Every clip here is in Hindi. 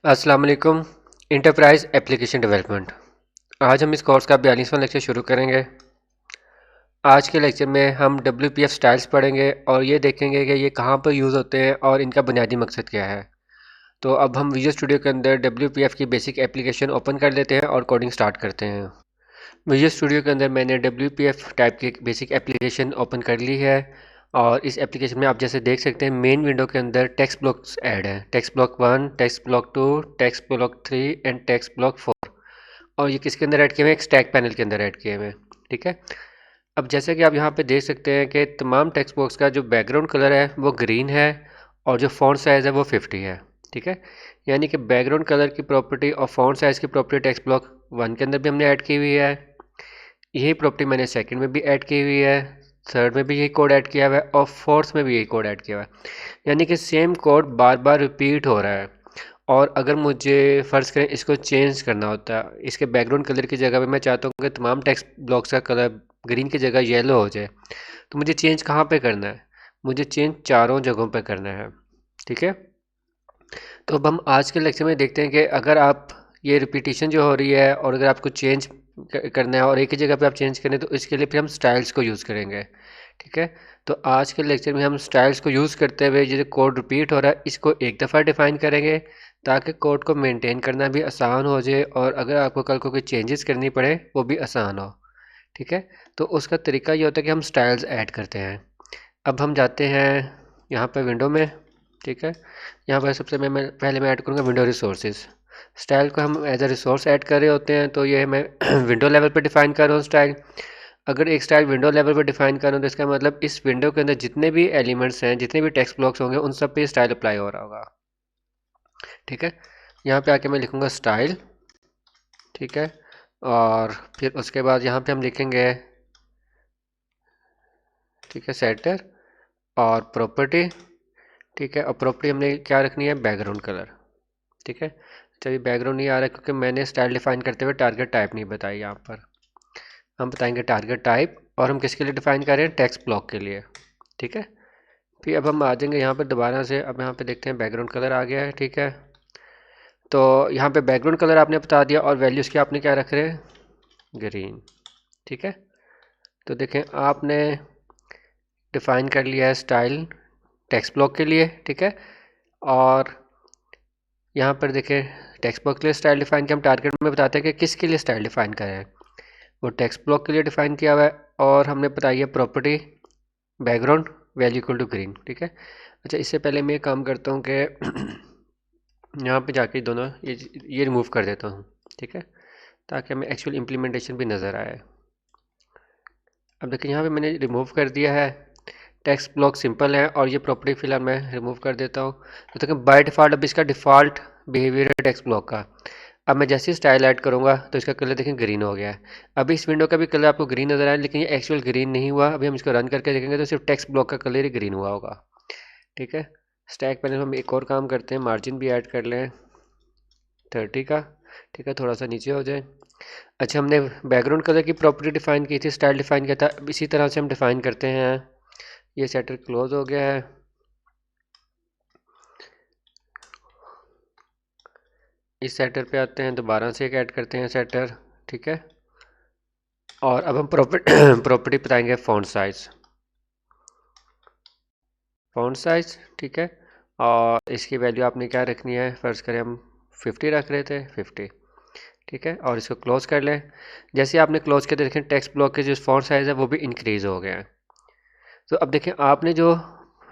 अस्सलाम वालेकुम। Enterprise application development. आज हम इस कोर्स का 42वां लेक्चर शुरू करेंगे। आज के लेक्चर में हम WPF स्टाइल्स पढ़ेंगे और ये देखेंगे कि ये कहाँ पर यूज़ होते हैं और इनका बुनियादी मकसद क्या है। तो अब हम विजुअल स्टूडियो के अंदर WPF की बेसिक एप्लीकेशन ओपन कर लेते हैं और कोडिंग स्टार्ट करते हैं। विजुअल स्टूडियो के अंदर मैंने WPF टाइप की एक बेसिक एप्लीकेशन ओपन कर ली है और इस एप्लीकेशन में आप जैसे देख सकते हैं मेन विंडो के अंदर टेक्स्ट ब्लॉक्स ऐड हैं। Text block 1, text block 2, text block 3 and text block 4। और ये किसके अंदर ऐड किए हुए हैं? एक स्टैक पैनल के अंदर ऐड किए हुए हैं। ठीक है। अब जैसे कि आप यहाँ पे देख सकते हैं कि तमाम टेक्स्ट बॉक्स का जो बैकग्राउंड कलर है वो ग्रीन है और जो फ़ॉन्ट साइज़ है वो 50 है। ठीक है। यानी कि बैकग्राउंड कलर की प्रॉपर्टी और फ़ॉन्ट साइज़ की प्रॉपर्टी टेक्स्ट ब्लॉक 1 के अंदर भी हमने ऐड की हुई है। यही प्रॉपर्टी मैंने सेकंड में भी ऐड की हुई है, थर्ड में भी यही कोड ऐड किया हुआ है और फोर्थ में भी यही कोड ऐड किया हुआ है। यानी कि सेम कोड बार बार रिपीट हो रहा है। और अगर मुझे फ़र्ज़ करें इसको चेंज करना होता है, इसके बैकग्राउंड कलर की जगह पे मैं चाहता हूँ कि तमाम टेक्स्ट ब्लॉक्स का कलर ग्रीन की जगह येलो हो जाए, तो मुझे चेंज कहाँ पे करना है? मुझे चेंज चारों जगहों पे करना है। ठीक है। तो अब हम आज के लेक्चर में देखते हैं कि अगर आप ये रिपीटिशन जो हो रही है और अगर आपको चेंज करना है और एक ही जगह पे आप चेंज करें, तो इसके लिए फिर हम स्टाइल्स को यूज़ करेंगे। ठीक है। तो आज के लेक्चर में हम स्टाइल्स को यूज़ करते हुए जो कोड रिपीट हो रहा है इसको एक दफ़ा डिफ़ाइन करेंगे ताकि कोड को मेंटेन करना भी आसान हो जाए और अगर आपको कल को कोई चेंजेस करनी पड़े वो भी आसान हो। ठीक है। तो उसका तरीका ये होता है कि हम स्टाइल्स ऐड करते हैं। अब हम जाते हैं यहाँ पर विंडो में। ठीक है। यहाँ पर सबसे पहले मैं ऐड करूँगा विंडो रिसोर्सेज। स्टाइल को हम एज अ रिसोर्स ऐड कर रहे होते हैं, तो ये मैं विंडो लेवल पर डिफ़ाइन कर रहा हूँ स्टाइल। अगर एक स्टाइल विंडो लेवल पर डिफ़ाइन कर रहा हूँ तो इसका मतलब इस विंडो के अंदर जितने भी एलिमेंट्स हैं, जितने भी टेक्स्ट ब्लॉक्स होंगे, उन सब पे स्टाइल अप्लाई हो रहा होगा। ठीक है। यहाँ पे आके मैं लिखूँगा स्टाइल। ठीक है। और फिर उसके बाद यहाँ पे हम लिखेंगे, ठीक है, सेटर और प्रॉपर्टी। ठीक है। और प्रॉपर्टी हमने क्या रखनी है? Background colour. ठीक है। चलिए, बैकग्राउंड नहीं आ रहा क्योंकि मैंने स्टाइल डिफाइन करते हुए टारगेट टाइप नहीं बताई। यहाँ पर हम बताएंगे टारगेट टाइप और हम किसके लिए डिफाइन कर रहे हैं? टेक्स्ट ब्लॉक के लिए। ठीक है। फिर अब हम आ जाएंगे यहाँ पर दोबारा से। अब यहाँ पे देखते हैं बैकग्राउंड कलर आ गया है। ठीक है। तो यहाँ पे बैकग्राउंड कलर आपने बता दिया और वैल्यूज़ की आपने क्या रख रहे हैं? ग्रीन। ठीक है। तो देखें, आपने डिफाइन कर लिया है स्टाइल टेक्स्ट ब्लॉक के लिए। ठीक है। और यहाँ पर देखें, टेक्स्ट ब्लॉक के लिए स्टाइल डिफाइन किया। हम टारगेट में बताते हैं कि किसके लिए स्टाइल डिफाइन करें। वो टेक्स्ट ब्लॉक के लिए डिफाइन किया हुआ है और हमने बताई है property background value equal to green. ठीक है। अच्छा, इससे पहले मैं काम करता हूँ कि यहाँ पे जाके दोनों ये रिमूव कर देता हूँ। ठीक है। ताकि हमें एक्चुअल इम्प्लीमेंटेशन भी नज़र आए। अब देखिए, यहाँ पे मैंने रिमूव कर दिया है। टेक्स्ट ब्लॉक सिंपल है और ये प्रॉपर्टी फिलहाल मैं रिमूव कर देता हूँ। तो देखिए, बाय डिफ़ॉल्ट अब इसका डिफ़ॉल्ट बिहेवियर है टेक्स्ट ब्लॉक का। अब मैं जैसे ही स्टाइल ऐड करूँगा तो इसका कलर देखें ग्रीन हो गया है। अभी इस विंडो का भी कलर आपको ग्रीन नज़र आया, लेकिन ये एक्चुअल ग्रीन नहीं हुआ। अभी हम इसको रन करके देखेंगे तो सिर्फ टेक्स्ट ब्लॉक का कलर ही ग्रीन हुआ होगा। ठीक है। स्टैक पैनल में हम एक और काम करते हैं, मार्जिन भी ऐड कर लें 30 का। ठीक है। थोड़ा सा नीचे हो जाए। अच्छा, हमने बैकग्राउंड कलर की प्रॉपर्टी डिफाइन की थी, स्टाइल डिफाइन किया था। इसी तरह से हम डिफाइन करते हैं। ये सेटर क्लोज हो गया है। इस सेटर पे आते हैं, दोबारा से एक ऐड करते हैं सेटर। ठीक है। और अब हम प्रॉपर्टी बताएंगे फ़ॉन्ट साइज़। Font size. ठीक है। और इसकी वैल्यू आपने क्या रखनी है? फ़र्ज़ करें हम 50 रख रहे थे, 50। ठीक है। और इसको क्लोज़ कर लें। जैसे आपने क्लोज़ किया तो देखें टेक्स्ट ब्लॉक के जो फ़ॉन्ट साइज़ है वो भी इंक्रीज़ हो गया है। तो अब देखें, आपने जो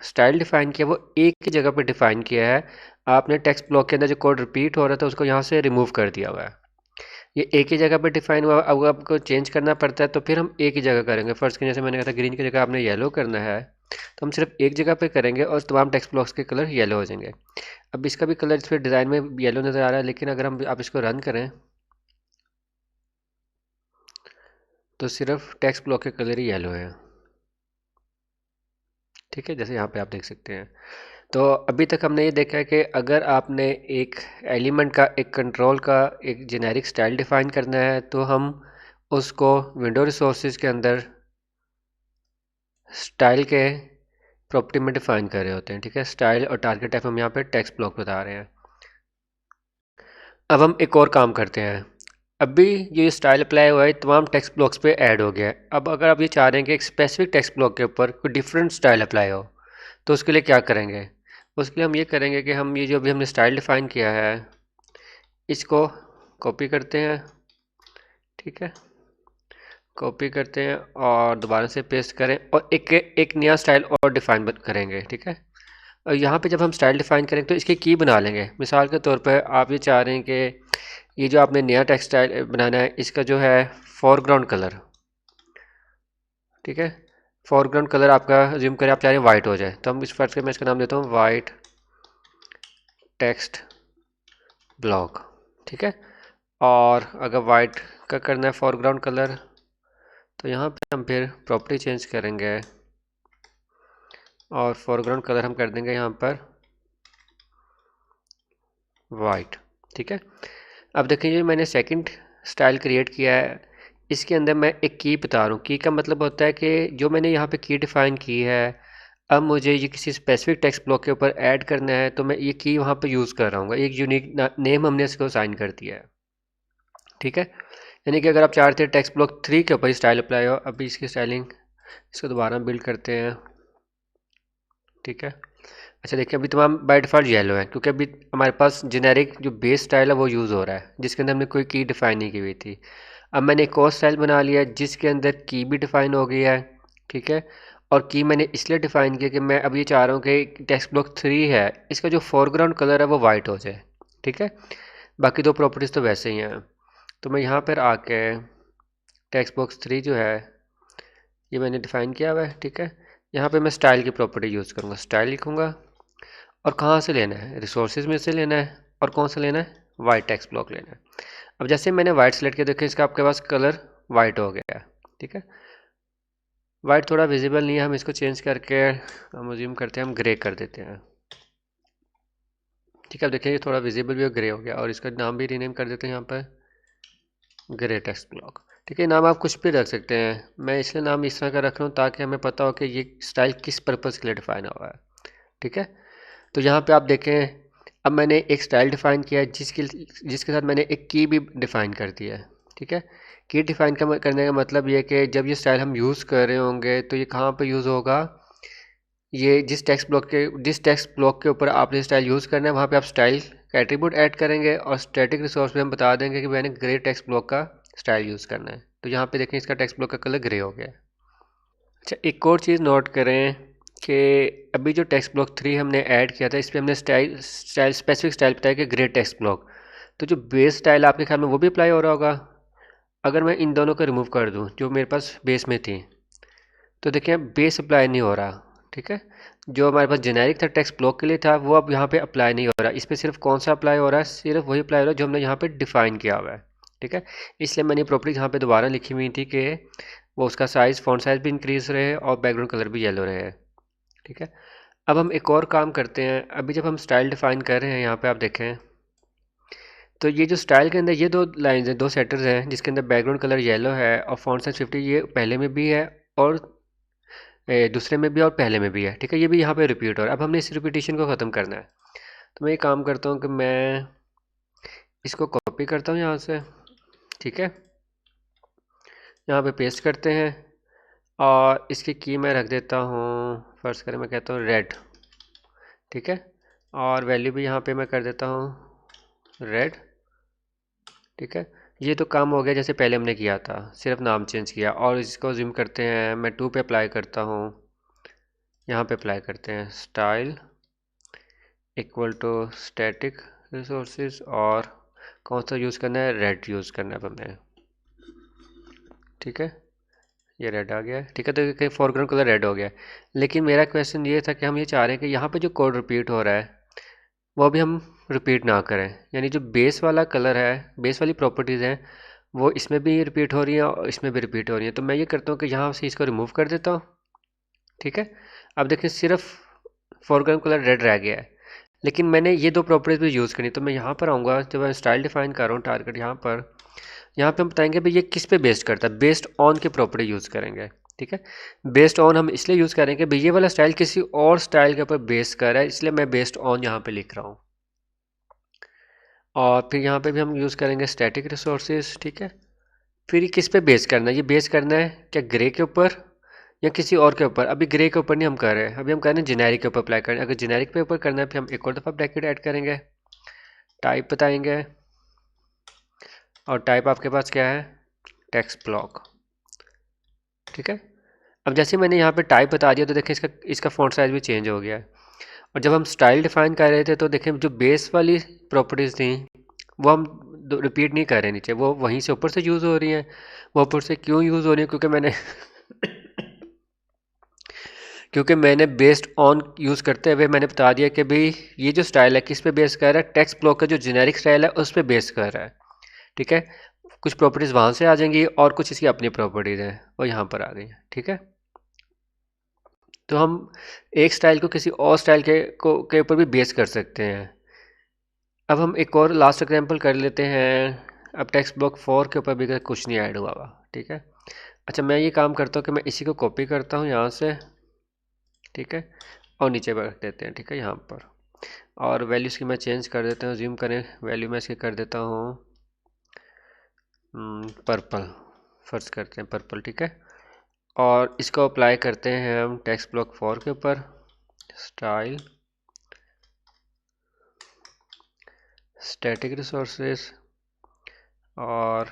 स्टाइल डिफाइन किया वो एक ही जगह पे डिफाइन किया है। आपने टेक्स्ट ब्लॉक के अंदर जो कोड रिपीट हो रहा था उसको यहाँ से रिमूव कर दिया हुआ है। ये एक ही जगह पे डिफाइन हुआ। अब आपको चेंज करना पड़ता है तो फिर हम एक ही जगह करेंगे। फर्स्ट के जैसे मैंने कहा था ग्रीन की जगह आपने येलो करना है, तो हम सिर्फ एक जगह पे करेंगे और तमाम टेक्स्ट ब्लॉक्स के कलर येलो हो जाएंगे। अब इसका भी कलर इस पर डिज़ाइन में येलो नज़र आ रहा है, लेकिन अगर हम आप इसको रन करें तो सिर्फ टेक्स्ट ब्लॉक के कलर ही येलो है। ठीक है। जैसे यहाँ पे आप देख सकते हैं। तो अभी तक हमने ये देखा है कि अगर आपने एक एलिमेंट का, एक कंट्रोल का एक जेनेरिक स्टाइल डिफाइन करना है तो हम उसको विंडो रिसोर्सेज के अंदर स्टाइल के प्रॉपर्टी में डिफाइन कर रहे होते हैं। ठीक है। स्टाइल और टारगेट टाइप हम यहाँ पे टेक्स्ट ब्लॉक बता रहे हैं। अब हम एक और काम करते हैं। अभी ये स्टाइल अप्लाई हुआ है तमाम टेक्स्ट ब्लॉक्स पे ऐड हो गया है। अब अगर आप ये चाह रहे हैं कि एक स्पेसिफिक टेक्स्ट ब्लॉक के ऊपर कोई डिफरेंट स्टाइल अप्लाई हो, तो उसके लिए क्या करेंगे? उसके लिए हम ये करेंगे कि हम ये जो अभी हमने स्टाइल डिफ़ाइन किया है इसको कॉपी करते हैं, ठीक है, कॉपी करते हैं और दोबारा से पेस्ट करें और एक नया स्टाइल और डिफ़ाइन करेंगे, ठीक है। और यहाँ पे जब हम स्टाइल डिफ़ाइन करेंगे तो इसकी की बना लेंगे। मिसाल के तौर पर आप ये चाह रहे हैं कि ये जो आपने नया टेक्स्ट स्टाइल बनाना है इसका जो है फोरग्राउंड कलर, ठीक है, फोरग्राउंड कलर आपका ज्यूम करें आप चाह रहे हैं वाइट हो जाए, तो हम इस फर्स्ट के मैं इसका नाम देता हूँ वाइट टेक्स्ट ब्लॉक, ठीक है। और अगर वाइट का करना है फोरग्राउंड कलर तो यहाँ पे हम फिर प्रॉपर्टी चेंज करेंगे और फोरग्राउंड कलर हम कर देंगे यहाँ पर वाइट, ठीक है। अब देखिए जो मैंने सेकंड स्टाइल क्रिएट किया है इसके अंदर मैं एक की बता रहा हूँ। की का मतलब होता है कि जो मैंने यहाँ पे की डिफ़ाइन की है अब मुझे ये किसी स्पेसिफिक टेक्स्ट ब्लॉक के ऊपर ऐड करना है तो मैं ये की वहाँ पे यूज़ कर रहा हूँ। एक यूनिक नेम हमने इसको साइन कर दिया है, ठीक है। यानी कि अगर आप चाहते हैं टेक्स्ट ब्लॉक 3 के ऊपर स्टाइल अप्लाई हो, अभी इसकी स्टाइलिंग इसको दोबारा बिल्ड करते हैं, ठीक है। अच्छा देखिए अभी तमाम बाय डिफ़ॉल्ट येलो है क्योंकि अभी हमारे पास जेनेरिक जो बेस स्टाइल है वो यूज़ हो रहा है जिसके अंदर हमने कोई की डिफ़ाइन नहीं की हुई थी। अब मैंने एक और स्टाइल बना लिया है जिसके अंदर की भी डिफ़ाइन हो गई है, ठीक है। और की मैंने इसलिए डिफ़ाइन किया कि मैं अब ये चाह रहा हूँ कि टेक्स्ट ब्लॉक 3 है इसका जो फोरग्राउंड कलर है वो वाइट हो जाए, ठीक है। बाकी दो प्रॉपर्टीज़ तो वैसे ही हैं। तो मैं यहाँ पर आके टेक्स्ट बॉक्स 3 जो है ये मैंने डिफ़ाइन किया हुआ है, ठीक है। यहाँ पे मैं स्टाइल की प्रॉपर्टी यूज़ करूँगा, स्टाइल लिखूँगा और कहाँ से लेना है, रिसोर्सेज में से लेना है और कौन सा लेना है, वाइट टेक्स्ट ब्लॉक लेना है। अब जैसे मैंने वाइट सेलेक्ट किया देखिए इसका आपके पास कलर वाइट हो गया है, ठीक है। वाइट थोड़ा विजिबल नहीं है, हम इसको चेंज करके हम अज्यूम करते हैं हम ग्रे कर देते हैं, ठीक है। अब देखिए ये थोड़ा विजिबल भी ग्रे हो गया और इसका नाम भी रीनेम कर देते हैं यहाँ पर ग्रे टेक्स्ट ब्लॉक, ठीक है। नाम आप कुछ भी रख सकते हैं, मैं इसलिए नाम इस तरह का रख रहा हूँ ताकि हमें पता हो कि ये स्टाइल किस पर्पज़ के लिए डिफ़ाइन हुआ है, ठीक है। तो यहाँ पे आप देखें अब मैंने एक स्टाइल डिफ़ाइन किया है जिसके साथ मैंने एक की भी डिफ़ाइन कर दिया है, ठीक है। की डिफ़ाइन करने का मतलब ये है कि जब ये स्टाइल हम यूज़ कर रहे होंगे तो ये कहाँ पे यूज़ होगा, ये जिस टेक्स्ट ब्लॉक के ऊपर आपने स्टाइल यूज़ करना है वहाँ पे आप स्टाइल का एट्रीब्यूट ऐड करेंगे और स्टैटिक रिसोर्स में हम बता देंगे कि मैंने ग्रे टेक्स्ट ब्लॉक का स्टाइल यूज़ करना है। तो यहाँ पे देखें इसका टेक्स्ट ब्लॉक का कलर ग्रे हो गया है। अच्छा एक और चीज़ नोट करें कि अभी जो टेक्स्ट ब्लॉक 3 हमने ऐड किया था इस पर हमने स्टाइल स्पेसिफिक स्टाइल बताया कि ग्रे टेक्स्ट ब्लॉक, तो जो बेस स्टाइल आपके ख्याल में वो भी अप्लाई हो रहा होगा। अगर मैं इन दोनों को रिमूव कर दूं जो मेरे पास बेस में थी तो देखिए बेस अप्लाई नहीं हो रहा, ठीक है। जो हमारे पास जेनेरिक था टेक्स्ट ब्लॉक के लिए था वो अब यहाँ पे अप्लाई नहीं हो रहा। इस पर सिर्फ कौन सा अप्लाई हो रहा है, सिर्फ वही अप्लाई हो रहा है जो हमने यहाँ पे डिफ़ाइन किया हुआ है, ठीक है। इसलिए मैंने प्रॉपर्टी यहाँ पे दोबारा लिखी हुई थी कि वो उसका साइज़ फ़ॉन्ट साइज़ भी इंक्रीज़ रहे और बैकग्राउंड कलर भी येलो रहे, ठीक है। अब हम एक और काम करते हैं, अभी जब हम स्टाइल डिफ़ाइन कर रहे हैं यहाँ पे आप देखें तो ये जो स्टाइल के अंदर ये दो लाइंस हैं, दो सेटर्स हैं जिसके अंदर बैकग्राउंड कलर येलो है और फॉन्ट साइज 50 ये पहले में भी है और दूसरे में भी और पहले में भी है, ठीक है। ये भी यहाँ पे रिपीट हो रहा है। अब हमने इस रिपीटेशन को ख़त्म करना है तो मैं ये काम करता हूँ कि मैं इसको कॉपी करता हूँ यहाँ से, ठीक है, यहाँ पे पेस्ट करते हैं और इसकी की मैं रख देता हूँ फर्स्ट करें मैं कहता हूँ रेड, ठीक है। और वैल्यू भी यहाँ पे मैं कर देता हूँ रेड, ठीक है। ये तो काम हो गया जैसे पहले हमने किया था, सिर्फ नाम चेंज किया। और इसको ज़ूम करते हैं, मैं 2 पे अप्लाई करता हूँ, यहाँ पे अप्लाई करते हैं style equal to static resources और कौन सा यूज़ करना है, रेड यूज़ करना है हमें, ठीक है। ये रेड आ गया है, ठीक है। तो कहीं फोरग्राउंड कलर रेड हो गया। लेकिन मेरा क्वेश्चन ये था कि हम ये चाह रहे हैं कि यहाँ पे जो कोड रिपीट हो रहा है वो भी हम रिपीट ना करें, यानी जो बेस वाला कलर है, बेस वाली प्रॉपर्टीज़ हैं वो इसमें भी रिपीट हो रही हैं और इसमें भी रिपीट हो रही हैं। तो मैं ये करता हूँ कि यहाँ से इसको रिमूव कर देता हूँ, ठीक है। अब देखिए सिर्फ फोरग्राउंड कलर रेड रह गया है लेकिन मैंने ये दो प्रॉपर्टीज़ भी यूज़ करनी। तो मैं यहाँ पर आऊँगा, जब मैं स्टाइल डिफाइन कर रहा हूँ टारगेट यहाँ पे हम बताएंगे भाई ये किस पे बेस्ड करता है, बेस्ड ऑन की प्रॉपर्टी यूज़ करेंगे, ठीक है। बेस्ड ऑन हम इसलिए यूज़ करेंगे भाई ये वाला स्टाइल किसी और स्टाइल के ऊपर बेस कर रहा है, इसलिए मैं बेस्ड ऑन यहाँ पे लिख रहा हूँ। और फिर यहाँ पे भी हम यूज़ करेंगे स्टैटिक रिसोर्सेज, ठीक है। फिर ये किस पे बेस करना है, ये बेस करना है क्या ग्रे के ऊपर या किसी और के ऊपर। अभी ग्रे के ऊपर नहीं हम कर रहे हैं, अभी हम कर रहे हैं जेनेरिक के ऊपर अप्लाई करें। अगर जेनेरिक पे ऊपर करना है फिर हम एक और दफ़ा ब्रैकेट ऐड करेंगे, टाइप बताएंगे, और टाइप आपके पास क्या है, टेक्स्ट ब्लॉक, ठीक है। अब जैसे मैंने यहाँ पे टाइप बता दिया तो देखें इसका फ़ॉन्ट साइज़ भी चेंज हो गया है। और जब हम स्टाइल डिफाइन कर रहे थे तो देखें जो बेस वाली प्रॉपर्टीज़ थी वो हम रिपीट नहीं कर रहे नीचे, वो वहीं से ऊपर से यूज़ हो रही हैं। वो ऊपर से क्यों यूज़ हो रही है, क्योंकि मैंने बेस्ड ऑन यूज़ करते हुए मैंने बता दिया कि भाई ये जो स्टाइल है किस पे बेस कर रहा है, टेक्स्ट ब्लॉक का जो जेनेरिक स्टाइल है उस पे बेस कर रहा है, ठीक है। कुछ प्रॉपर्टीज़ वहाँ से आ जाएंगी और कुछ इसकी अपनी प्रॉपर्टीज़ हैं वो यहाँ पर आ गई हैं, ठीक है। तो हम एक स्टाइल को किसी और स्टाइल के ऊपर भी बेस कर सकते हैं। अब हम एक और लास्ट एग्जांपल कर लेते हैं। अब टेक्स्ट ब्लॉक 4 के ऊपर भी कुछ नहीं ऐड हुआ हुआ, ठीक है। अच्छा, मैं ये काम करता हूँ कि मैं इसी को कॉपी करता हूँ यहाँ से, ठीक है, और नीचे रख देते हैं, ठीक है, यहाँ पर। और वैल्यूज़ की मैं चेंज कर देता हूँ, ज़ूम करें, वैल्यू मैं इसकी कर देता हूँ पर्पल, फर्स्ट करते हैं पर्पल, ठीक है। और इसको अप्लाई करते हैं हम टेक्स्ट ब्लॉक 4 के ऊपर, स्टाइल, स्टैटिक रिसोर्सेज, और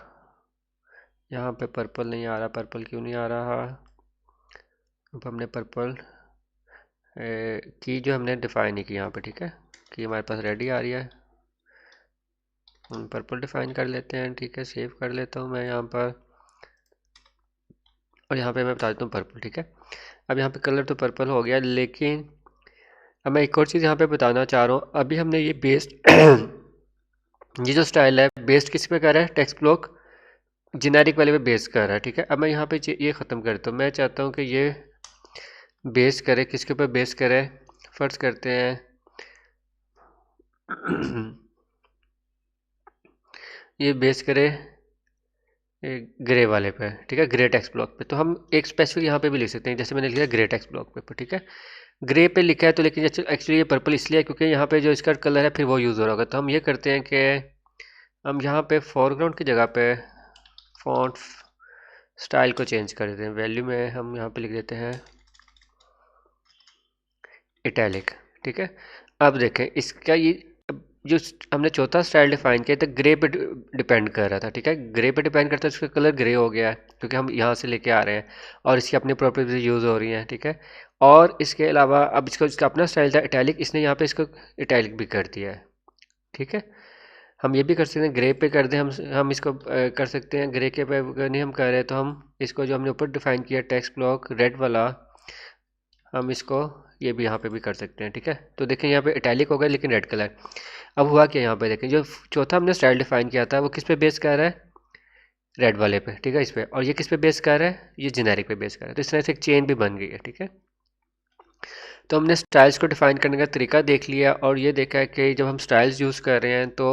यहाँ पे पर्पल नहीं आ रहा, पर्पल क्यों नहीं आ रहा। अब हमने पर्पल की जो हमने डिफ़ाइन नहीं की यहाँ पे, ठीक है, कि हमारे पास रेडी आ रही है, हम पर्पल डिफ़ाइन कर लेते हैं, ठीक है। सेव कर लेता हूँ मैं यहाँ पर, और यहाँ पे मैं बता देता हूँ पर्पल, ठीक है। अब यहाँ पे कलर तो पर्पल हो गया, लेकिन अब मैं एक और चीज़ यहाँ पे बताना चाह रहा हूँ। अभी हमने ये बेस्ड ये जो स्टाइल है बेस्ड किस पे कर रहा है, टेक्स्ट ब्लॉक जेनेरिक वाले पे बेस कर रहा है, ठीक है। अब मैं यहाँ पे ये ख़त्म करता हूँ, मैं चाहता हूँ कि ये बेस करे, किसके ऊपर बेस करे, फर्स्ट करते हैं ये बेस करे ग्रे वाले पे, ठीक है, ग्रे टेक्स्ट ब्लॉक पे। तो हम एक स्पेसिफिक यहाँ पे भी लिख सकते हैं, जैसे मैंने लिखा ग्रे टेक्स्ट ब्लॉक पे, ठीक है। ग्रे पे लिखा है तो, लेकिन एक्चुअली ये पर्पल इसलिए है क्योंकि यहाँ पे जो इसका कलर है फिर वो यूज़ हो रहा होगा। तो हम ये करते हैं कि हम यहाँ पे फोरग्राउंड की जगह पे फॉन्ट स्टाइल को चेंज कर देते हैं। वैल्यू में हम यहाँ पे लिख देते हैं इटैलिक, ठीक है। अब देखें इसका ये जो हमने चौथा स्टाइल डिफाइन किया था ग्रे पे डिपेंड कर रहा था, ठीक है। ग्रे पे डिपेंड करता है, इसका कलर ग्रे हो गया है क्योंकि हम यहाँ से लेके आ रहे हैं और इसकी अपनी प्रॉपर्टीज यूज़ हो रही हैं, ठीक है। और इसके अलावा अब इसका अपना स्टाइल था इटैलिक, इसने यहाँ पे इसको इटैलिक भी कर दिया है, ठीक है। हम ये भी कर सकते हैं ग्रे पे कर दें, हम इसको कर सकते हैं ग्रे के पे अगर नहीं हम कर रहे तो हम इसको जो हमने ऊपर डिफाइन किया टेक्स्ट ब्लॉक रेड वाला, हम इसको ये भी यहाँ पे भी कर सकते हैं, ठीक है। तो देखें यहाँ पे इटैलिक हो गया लेकिन रेड कलर। अब हुआ क्या, यहाँ पे देखें जो चौथा हमने स्टाइल डिफाइन किया था वो किस पे बेस कर रहा है, रेड वाले पे, ठीक है, इस पे। और ये किस पे बेस कर रहा है, ये जेनेरिक पे बेस कर रहा है। तो इस तरह से एक चेन भी बन गई है, ठीक है। तो हमने स्टाइल्स को डिफाइन करने का तरीका देख लिया और ये देखा है कि जब हम स्टाइल्स यूज़ कर रहे हैं तो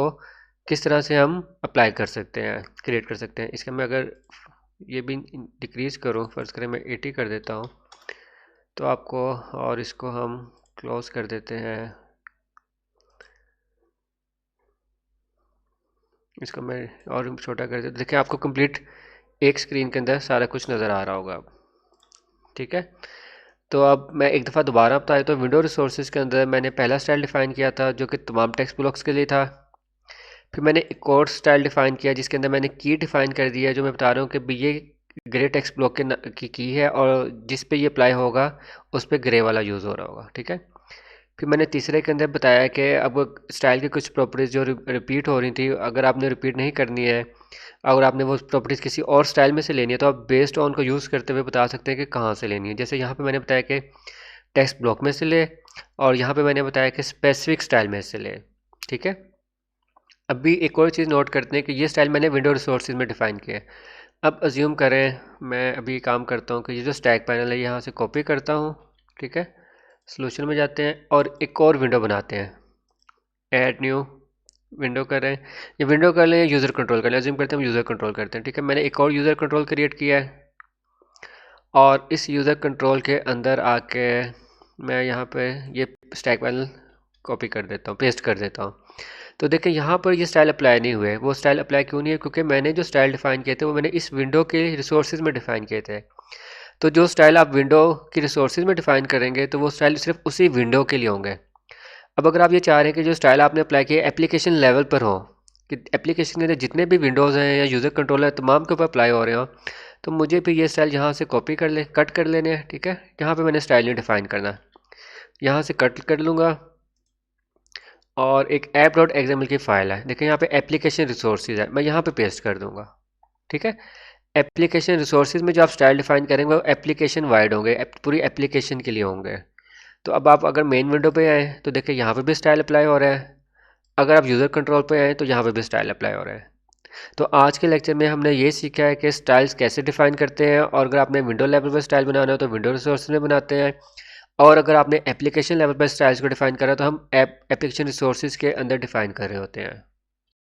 किस तरह से हम अप्लाई कर सकते हैं, क्रिएट कर सकते हैं। इसका मैं अगर ये भी डिक्रीज़ करूँ, फर्ज करें मैं 80 कर देता हूँ तो आपको, और इसको हम क्लोज कर देते हैं, इसको मैं और छोटा कर देता, देखिए आपको कंप्लीट एक स्क्रीन के अंदर सारा कुछ नज़र आ रहा होगा अब, ठीक है। तो अब मैं एक दफ़ा दोबारा बताया तो विंडो रिसोर्सेज के अंदर मैंने पहला स्टाइल डिफ़ाइन किया था जो कि तमाम टेक्स्ट ब्लॉक्स के लिए था। फिर मैंने एक और स्टाइल डिफ़ाइन किया जिसके अंदर मैंने की डिफ़ाइन कर दिया, जो मैं बता रहा हूँ कि ये ग्रे टेक्स्ट ब्लॉक की है और जिस पे ये अप्लाई होगा उस पर ग्रे वाला यूज़ हो रहा होगा, ठीक है। फिर मैंने तीसरे के अंदर बताया कि अब स्टाइल की कुछ प्रॉपर्टीज़ जो रिपीट हो रही थी, अगर आपने रिपीट नहीं करनी है, अगर आपने वो प्रॉपर्टीज़ किसी और स्टाइल में से लेनी है तो आप बेस्ड ऑन को यूज़ करते हुए बता सकते हैं कि कहाँ से लेनी है। जैसे यहाँ पे मैंने बताया कि टेक्स्ट ब्लॉक में से ले, और यहाँ पे मैंने बताया कि स्पेसिफिक स्टाइल में से ले, ठीक है। अभी एक और चीज़ नोट करते हैं कि ये स्टाइल मैंने विंडो रिसोर्सेज में डिफ़ाइन किया है। अब अज्यूम करें मैं अभी काम करता हूँ कि ये जो स्टैक पैनल है यहाँ से कॉपी करता हूँ, ठीक है। सॉल्यूशन में जाते हैं और एक और विंडो बनाते हैं, ऐड न्यू विंडो कर रहे हैं। ये विंडो कर लें, यूज़र कंट्रोल कर लें, अज्यूम करते हैं हम यूज़र कंट्रोल करते हैं, ठीक है। मैंने एक और यूज़र कंट्रोल क्रिएट किया है और इस यूज़र कंट्रोल के अंदर आके मैं यहाँ पे ये स्टैक पैनल कॉपी कर देता हूँ, पेस्ट कर देता हूँ। तो देखें यहाँ पर ये स्टाइल अप्लाई नहीं हुए। वो स्टाइल अप्लाई क्यों नहीं है? क्योंकि मैंने जो स्टाइल डिफ़ाइन किए थे वो मैंने इस विंडो के रिसोर्सेज में डिफ़ाइन किए थे। तो जो स्टाइल आप विंडो की रिसोर्सेज में डिफ़ाइन करेंगे तो वो स्टाइल सिर्फ उसी विंडो के लिए होंगे। अब अगर आप ये चाह रहे हैं कि जो स्टाइल आपने अप्लाई किए एप्लीकेशन लेवल पर हो, कि एप्लीकेशन के अंदर जितने भी विंडोज़ हैं या यूज़र कंट्रोलर है तमाम के ऊपर अप्लाई हो रहे हो, तो मुझे फिर ये स्टाइल यहाँ से कॉपी कर ले कट कर लेने हैं। ठीक है, यहाँ पे मैंने स्टाइल नहीं डिफ़ाइन करना, यहाँ से कट कर लूँगा और एक ऐप डॉट एक्सएमएल की फ़ाइल है, देखिए यहाँ पे एप्लीकेशन रिसोर्सेज है, मैं यहाँ पे पेस्ट कर दूँगा। ठीक है, एप्लीकेशन रिसोर्सेज में जो आप स्टाइल डिफ़ाइन करेंगे वो एप्लीकेशन वाइड होंगे, पूरी एप्लीकेशन के लिए होंगे। तो अब आप अगर मेन विंडो पे आए तो देखिए यहाँ पे भी स्टाइल अप्लाई हो रहा है, अगर आप यूज़र कंट्रोल पे आए तो यहाँ पे भी स्टाइल अप्लाई हो रहा है। तो आज के लेक्चर में हमने ये सीखा है कि स्टाइल्स कैसे डिफ़ाइन करते हैं, और अगर आपने विंडो लेवल पर स्टाइल बनाना हो तो विंडो रिसोर्स में बनाते हैं, और अगर आपने एप्लीकेशन लेवल पर स्टाइल्स को डिफ़ाइन करा तो हम एप्लीकेशन रिसोर्सेज के अंदर डिफ़ाइन कर रहे होते हैं।